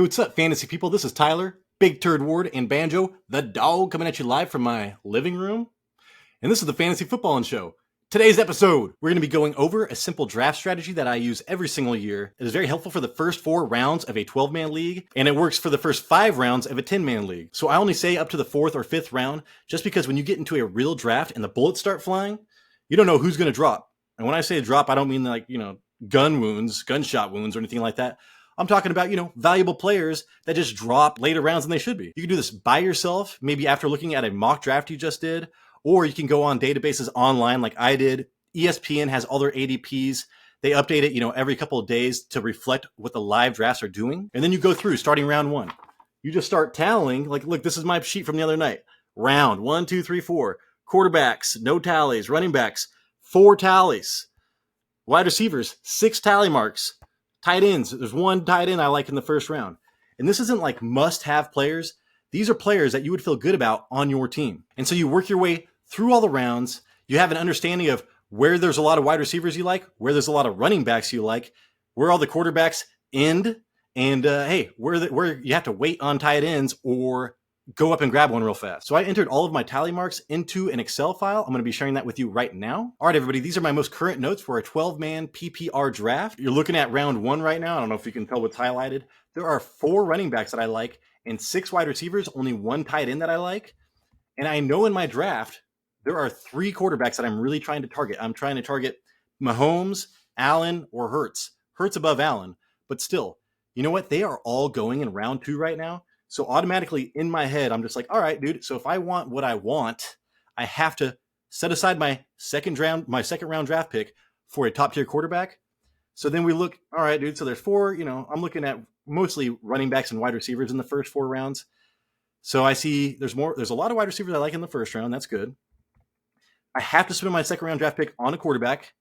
Hey, what's up, fantasy people? This is Tyler, Big Turd Ward, and Banjo, the dog, coming at you live from my living room. And this is the Fantasy Footballin' Show. Today's episode, we're going to be going over a simple draft strategy that I use every single year. It is very helpful for the first 4 rounds of a 12-man league, and it works for the first 5 rounds of a 10-man league. So I only say up to the 4th or 5th round, just because when you get into a real draft and the bullets start flying, you don't know who's going to drop. And when I say drop, I don't mean like, gunshot wounds or anything like that. I'm talking about, valuable players that just drop later rounds than they should be. You can do this by yourself, maybe after looking at a mock draft you just did, or you can go on databases online like I did. ESPN has all their ADPs. They update it, every couple of days to reflect what the live drafts are doing. And then you go through starting round 1. You just start tallying. Like, look, this is my sheet from the other night. Round 1, 2, 3, 4. Quarterbacks, no tallies. Running backs, 4 tallies. Wide receivers, 6 tally marks. Tight ends, there's 1 tight end I like in the first round. And this isn't like must-have players. These are players that you would feel good about on your team. And so you work your way through all the rounds. You have an understanding of where there's a lot of wide receivers you like, where there's a lot of running backs you like, where all the quarterbacks end, and where you have to wait on tight ends or go up and grab one real fast. So I entered all of my tally marks into an Excel file. I'm going to be sharing that with you right now. All right, everybody, these are my most current notes for a 12-man PPR draft. You're looking at round 1 right now. I don't know if you can tell what's highlighted. There are 4 running backs that I like and 6 wide receivers, only 1 tight end that I like. And I know in my draft, there are 3 quarterbacks that I'm really trying to target. I'm trying to target Mahomes, Allen, or Hurts. Hurts above Allen, but still, you know what? They are all going in round 2 right now. So automatically in my head, I'm just like, all right, dude. So if I want what I want, I have to set aside my second round draft pick for a top tier quarterback. So then we look, all right, dude. So there's 4, I'm looking at mostly running backs and wide receivers in the first 4 rounds. So I see there's a lot of wide receivers I like in the first round. That's good. I have to spend my second round draft pick on a quarterback.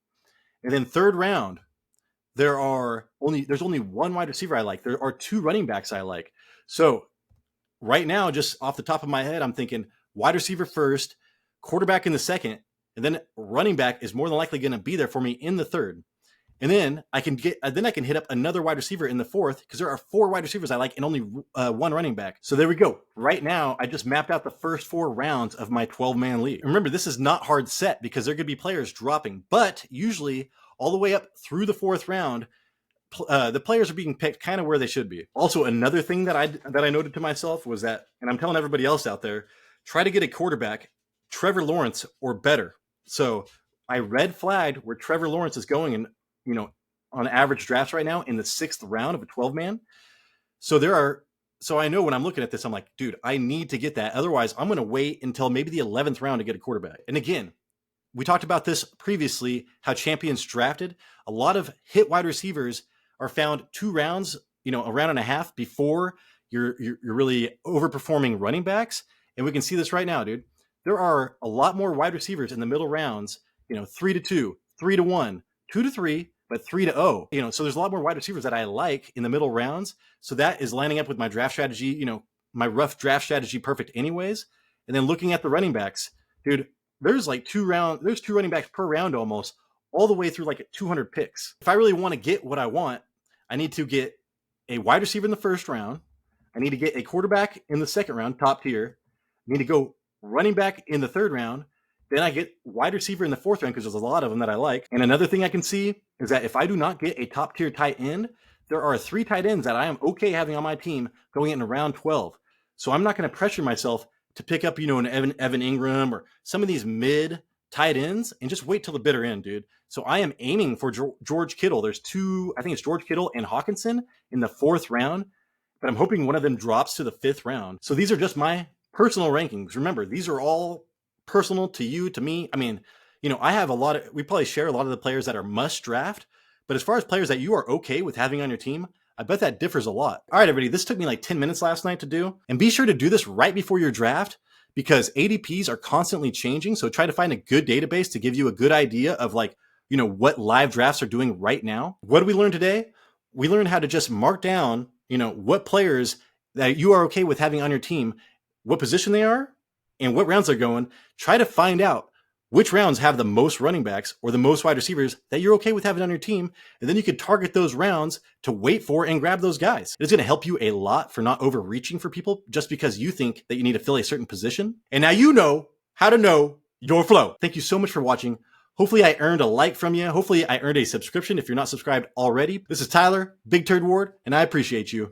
And then third round, there's only 1 wide receiver I like. There are 2 running backs I like. So right now, just off the top of my head, I'm thinking wide receiver first, quarterback in the second, and then running back is more than likely going to be there for me in the third. And then I can hit up another wide receiver in the 4th because there are 4 wide receivers I like and only 1 running back. So there we go. Right now, I just mapped out the first 4 rounds of my 12-man league. Remember, this is not hard set because there could be players dropping, but usually all the way up through the 4th round, the players are being picked kind of where they should be. Also, another thing that I noted to myself was that, and I'm telling everybody else out there, try to get a quarterback, Trevor Lawrence or better. So I red flagged where Trevor Lawrence is going in, on average drafts right now in the 6th round of a 12-man. So I know when I'm looking at this, I'm like, dude, I need to get that. Otherwise, I'm going to wait until maybe the 11th round to get a quarterback. And again, we talked about this previously, how champions drafted. A lot of hit wide receivers are found 2 rounds, a round and a half before you're really overperforming running backs. And we can see this right now, dude. There are a lot more wide receivers in the middle rounds, 3-2, 3-1, 2-3, but 3-0. So there's a lot more wide receivers that I like in the middle rounds. So that is lining up with my draft strategy, my rough draft strategy perfect anyways. And then looking at the running backs, dude, there's 2 running backs per round almost, all the way through like 200 picks. If I really want to get what I want, I need to get a wide receiver in the first round. I need to get a quarterback in the second round, top tier. I need to go running back in the 3rd round. Then I get wide receiver in the 4th round because there's a lot of them that I like. And another thing I can see is that if I do not get a top tier tight end, there are 3 tight ends that I am okay having on my team going into round 12. So I'm not going to pressure myself to pick up, an Evan Ingram or some of these mid tight ends and just wait till the bitter end, dude. So I am aiming for George Kittle. There's 2, I think it's George Kittle and Hawkinson in the 4th round, but I'm hoping one of them drops to the 5th round. So these are just my personal rankings. Remember, these are all personal to you, to me. I mean, I have we probably share a lot of the players that are must draft, but as far as players that you are okay with having on your team, I bet that differs a lot. All right, everybody, this took me like 10 minutes last night to do. And be sure to do this right before your draft because ADPs are constantly changing. So try to find a good database to give you a good idea of what live drafts are doing right now. What did we learn today? We learned how to just mark down, what players that you are okay with having on your team, what position they are, and what rounds they're going. Try to find out which rounds have the most running backs or the most wide receivers that you're okay with having on your team, and then you can target those rounds to wait for and grab those guys. It's going to help you a lot for not overreaching for people just because you think that you need to fill a certain position. And now you know how to know your flow. Thank you so much for watching. Hopefully I earned a like from you. Hopefully I earned a subscription if you're not subscribed already. This is Tyler, Big Turd Ward, and I appreciate you.